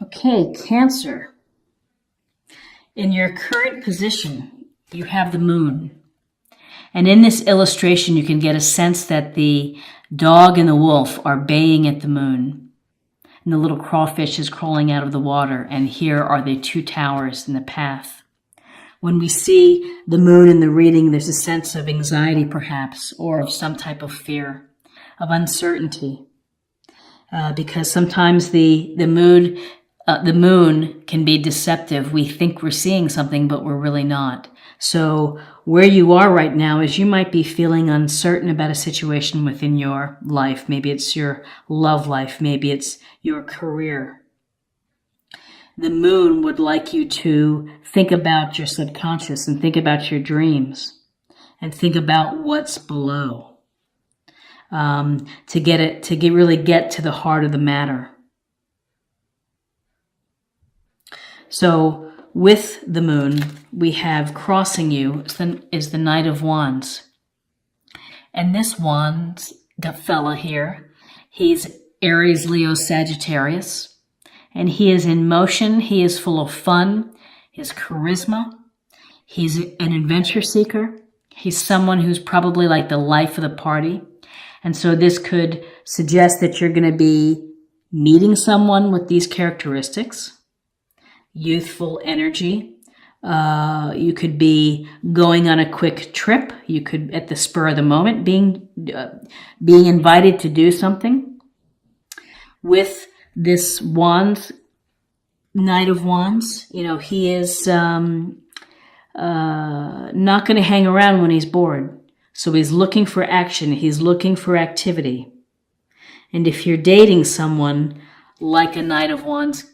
Okay, Cancer. In your current position, you have the moon. And in this illustration, you can get a sense that the dog and the wolf are baying at the moon. And the little crawfish is crawling out of the water. And here are the two towers in the path. When we see the moon in the reading, there's a sense of anxiety, perhaps, or of some type of fear, of uncertainty. Because sometimes the moon can be deceptive. We think we're seeing something, but we're really not. So where you are right now is you might be feeling uncertain about a situation within your life. Maybe it's your love life. Maybe it's your career. The moon would like you to think about your subconscious and think about your dreams and think about what's below. Really get to the heart of the matter. So with the moon, we have crossing you is the Knight of Wands. And this Wands, the fella here, he's Aries, Leo, Sagittarius. And he is in motion. He is full of fun, his charisma. He's an adventure seeker. He's someone who's probably like the life of the party. And so this could suggest that you're going to be meeting someone with these characteristics. Youthful energy. You could be going on a quick trip. You could, at the spur of the moment, being invited to do something. With this Wands, Knight of Wands, he is not going to hang around when he's bored. So he's looking for action. He's looking for activity. And if you're dating someone like a Knight of Wands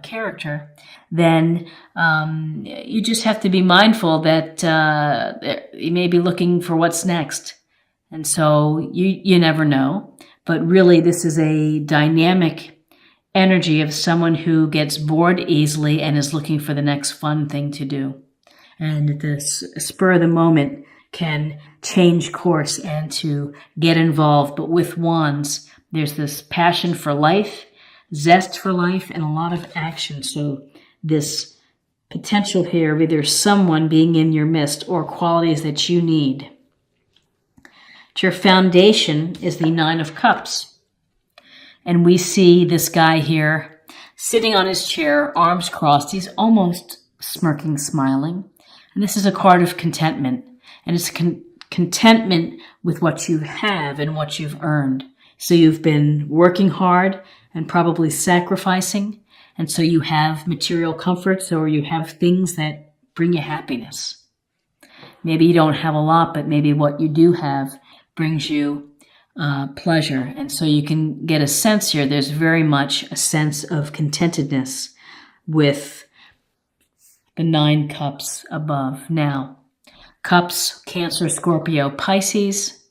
character, then you just have to be mindful that you may be looking for what's next. And so you never know. But really, this is a dynamic energy of someone who gets bored easily and is looking for the next fun thing to do. And at the spur of the moment can change course and to get involved. But with Wands, there's this passion for life, zest for life, and a lot of action. So this potential here of either someone being in your midst or qualities that you need. Your foundation is the Nine of Cups. And we see this guy here sitting on his chair, arms crossed. He's almost smirking, smiling. And this is a card of contentment. And it's contentment with what you have and what you've earned. So you've been working hard and probably sacrificing. And so you have material comforts or you have things that bring you happiness. Maybe you don't have a lot, but maybe what you do have brings you pleasure. And so you can get a sense here. There's very much a sense of contentedness with the 9 cups above. Now, cups, Cancer, Scorpio, Pisces.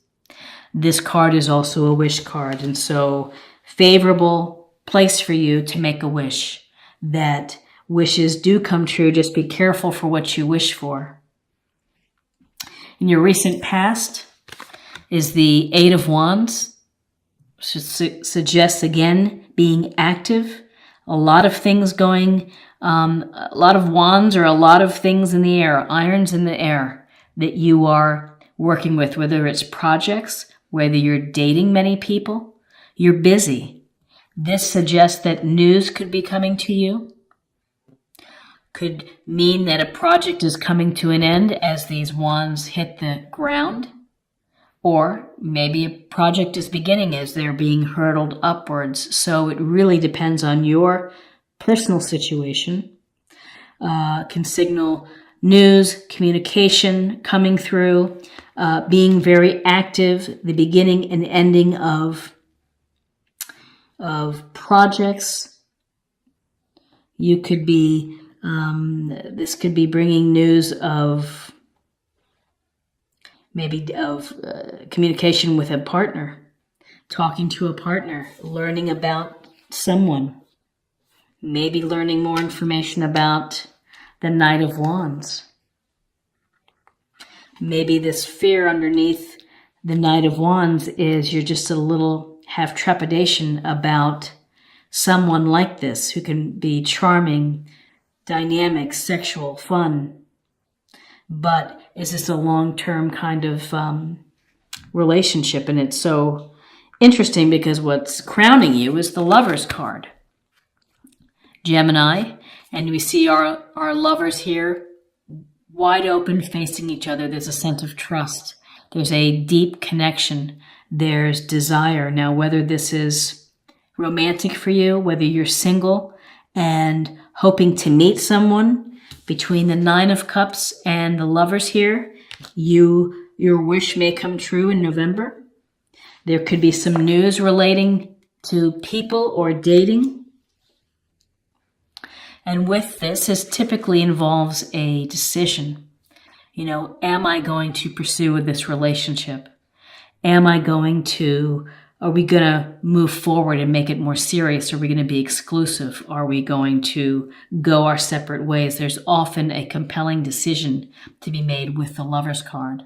This card is also a wish card. And so favorable place for you to make a wish. That wishes do come true. Just be careful for what you wish for. In your recent past is the 8 of Wands. Suggests, again, being active. A lot of things going, a lot of wands or a lot of things in the air, irons in the air that you are working with, whether it's projects, whether you're dating many people, you're busy. This suggests that news could be coming to you. Could mean that a project is coming to an end as these wands hit the ground. Or maybe a project is beginning as they're being hurtled upwards. So it really depends on your personal situation. Can signal news, communication coming through, being very active, the beginning and ending of projects. You could be, this could be bringing news of maybe of communication with a partner, talking to a partner, learning about someone, maybe learning more information about the Knight of Wands. Maybe this fear underneath the Knight of Wands is you're just a little have trepidation about someone like this who can be charming, dynamic, sexual, fun. But is this a long-term kind of relationship? And it's so interesting because what's crowning you is the Lovers card. Gemini, and we see our lovers here wide open, facing each other. There's a sense of trust. There's a deep connection. There's desire. Now, whether this is romantic for you, whether you're single and hoping to meet someone, between the Nine of Cups and the Lovers here, your wish may come true in November. There could be some news relating to people or dating. And with this, it typically involves a decision. You know, am I going to pursue this relationship? Are we going to move forward and make it more serious? Are we going to be exclusive? Are we going to go our separate ways? There's often a compelling decision to be made with the Lovers card.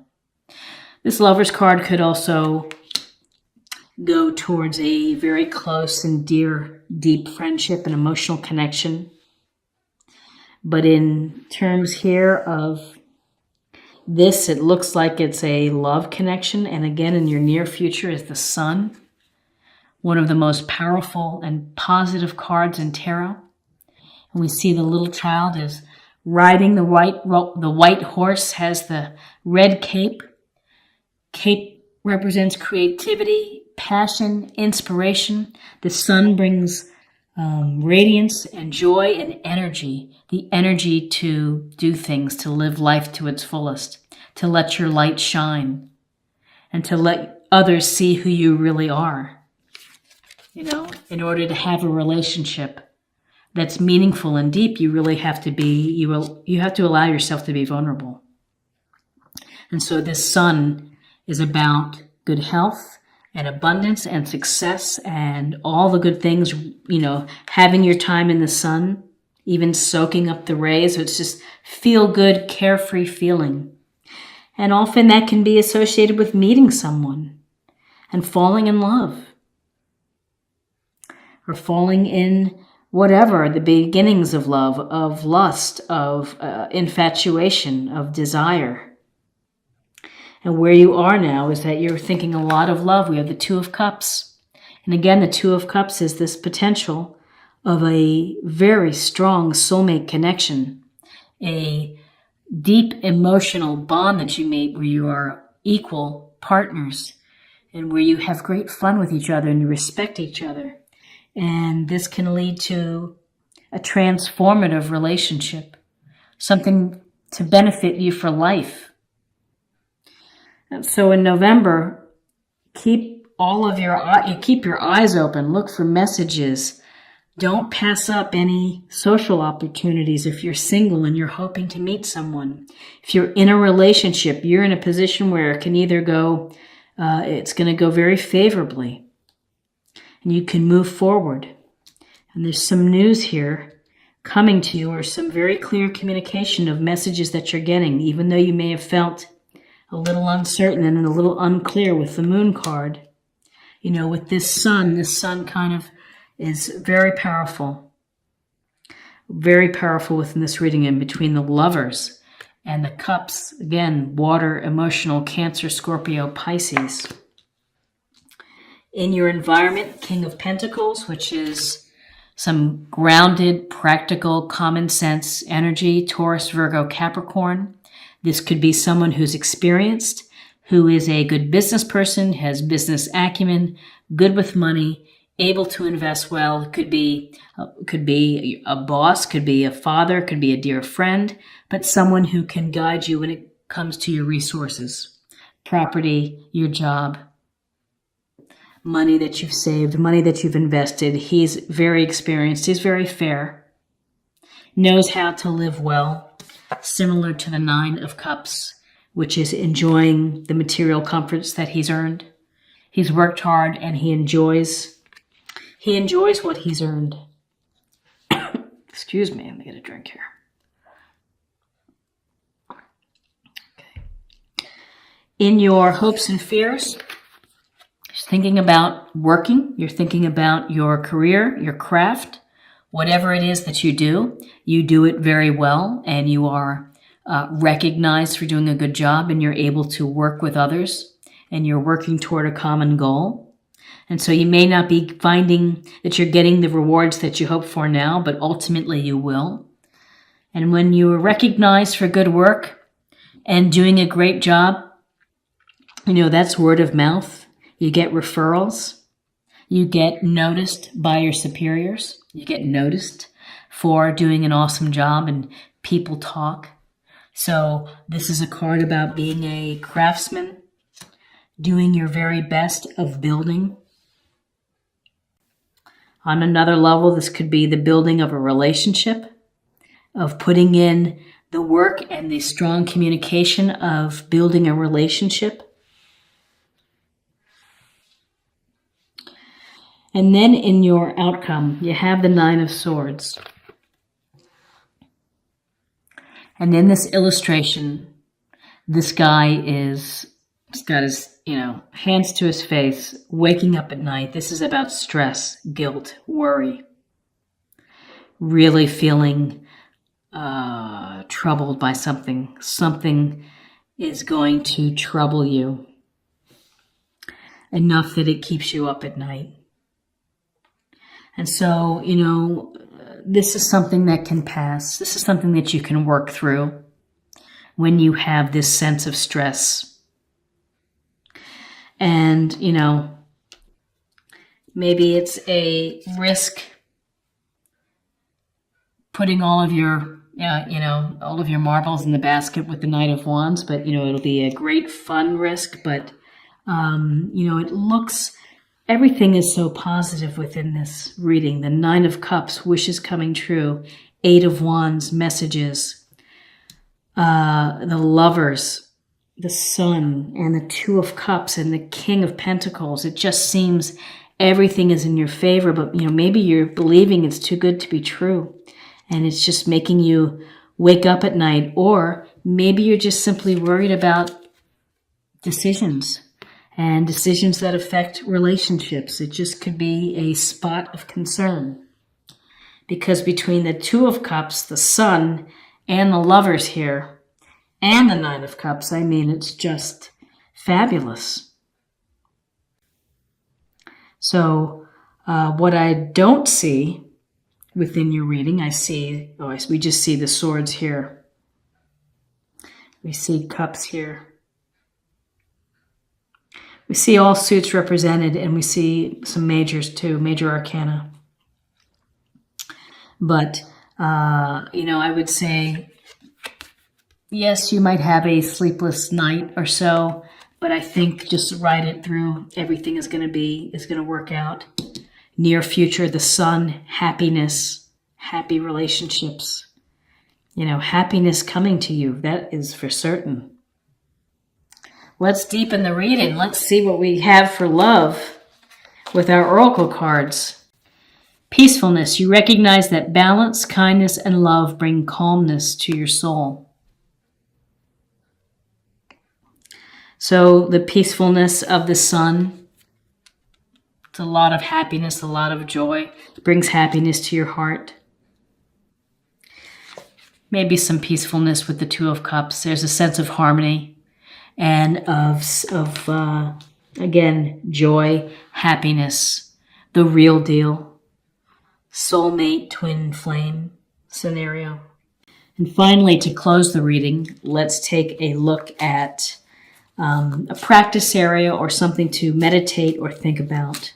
This Lovers card could also go towards a very close and deep friendship and emotional connection. But in terms here of this, it looks like it's a love connection. And again, in your near future is the Sun, one of the most powerful and positive cards in tarot. And we see the little child is riding the white horse, has the red cape. Cape represents creativity, passion, inspiration. The Sun brings radiance and joy and energy, the energy to do things, to live life to its fullest, to let your light shine, and to let others see who you really are. You know, in order to have a relationship that's meaningful and deep, you really have to you have to allow yourself to be vulnerable. And so this Sun is about good health and abundance and success and all the good things, you know, having your time in the sun, even soaking up the rays. So it's just feel good, carefree feeling. And often that can be associated with meeting someone and falling in love or falling in whatever, the beginnings of love, of lust, of infatuation, of desire. And where you are now is that you're thinking a lot of love. We have the Two of Cups. And again, the Two of Cups is this potential of a very strong soulmate connection, a deep emotional bond that you make where you are equal partners and where you have great fun with each other and you respect each other. And this can lead to a transformative relationship, something to benefit you for life. So in November, keep your eyes open. Look for messages. Don't pass up any social opportunities if you're single and you're hoping to meet someone. If you're in a relationship, you're in a position where it can either go, it's going to go very favorably, and you can move forward. And there's some news here coming to you, or some very clear communication of messages that you're getting, even though you may have felt a little uncertain and a little unclear with the Moon card. You know, with this Sun kind of is very powerful within this reading. In between the Lovers and the Cups, again, water, emotional, Cancer, Scorpio, Pisces. In your environment, King of Pentacles, which is some grounded, practical, common sense energy, Taurus, Virgo, Capricorn. This could be someone who's experienced, who is a good business person, has business acumen, good with money, able to invest well. It could be a boss, could be a father, could be a dear friend, but someone who can guide you when it comes to your resources, property, your job, money that you've saved, money that you've invested. He's very experienced. He's very fair, knows how to live well. Similar to the Nine of Cups, which is enjoying the material comforts that he's earned. He's worked hard and he enjoys what he's earned. Excuse me, let me get a drink here. Okay. In your hopes and fears, Just thinking about working, you're thinking about your career, your craft, whatever it is that you do it very well, and you are recognized for doing a good job, and you're able to work with others, and you're working toward a common goal. And so you may not be finding that you're getting the rewards that you hope for now, but ultimately you will. And when you are recognized for good work and doing a great job, that's word of mouth. You get referrals. You get noticed by your superiors. You get noticed for doing an awesome job, and people talk. So this is a card about being a craftsman, doing your very best of building. On another level, this could be the building of a relationship, of putting in the work and the strong communication of building a relationship. And then in your outcome, you have the Nine of Swords. And in this illustration, this guy he's got his, hands to his face, waking up at night. This is about stress, guilt, worry. Really feeling troubled by something. Something is going to trouble you enough that it keeps you up at night. And so, this is something that can pass. This is something that you can work through when you have this sense of stress. And, maybe it's a risk putting all of your, all of your marbles in the basket with the Knight of Wands, but, it'll be a great fun risk, but, it looks... Everything is so positive within this reading. The Nine of Cups, wishes coming true. Eight of Wands, messages. The Lovers, the Sun, and the Two of Cups, and the King of Pentacles. It just seems everything is in your favor, but maybe you're believing it's too good to be true, and it's just making you wake up at night, or maybe you're just simply worried about decisions. And decisions that affect relationships. It just could be a spot of concern. Because between the Two of Cups, the Sun, and the Lovers here, and the Nine of Cups, it's just fabulous. So, what I don't see within your reading, we just see the swords here. We see cups here. We see all suits represented, and we see some majors too, major arcana. But, I would say, yes, you might have a sleepless night or so, but I think just ride it through. Everything is going to work out. Near future, the Sun, happiness, happy relationships. Happiness coming to you. That is for certain. Let's deepen the reading. Let's see what we have for love with our oracle cards. Peacefulness. You recognize that balance, kindness, and love bring calmness to your soul. So the peacefulness of the Sun. It's a lot of happiness, a lot of joy. It brings happiness to your heart. Maybe some peacefulness with the Two of Cups. There's a sense of harmony. And of again, joy, happiness, the real deal, soulmate, twin flame scenario. And finally, to close the reading, let's take a look at a practice area or something to meditate or think about.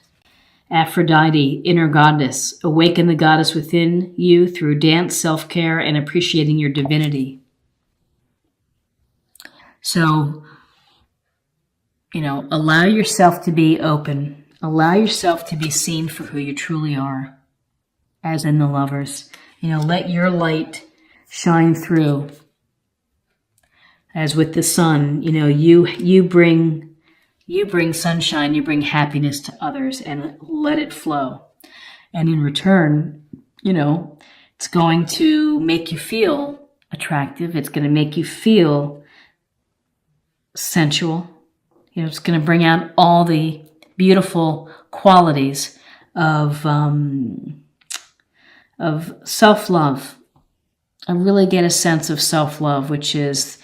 Aphrodite, inner goddess, awaken the goddess within you through dance, self-care, and appreciating your divinity. So, allow yourself to be open. Allow yourself to be seen for who you truly are, as in the Lovers. Let your light shine through. As with the Sun, you bring sunshine, you bring happiness to others, and let it flow. And in return, it's going to make you feel attractive. It's going to make you feel sensual. It's going to bring out all the beautiful qualities of self-love. I really get a sense of self-love, which is,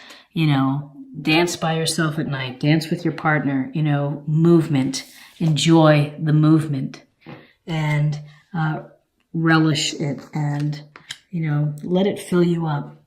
dance by yourself at night, dance with your partner, movement, enjoy the movement, and relish it, and, let it fill you up.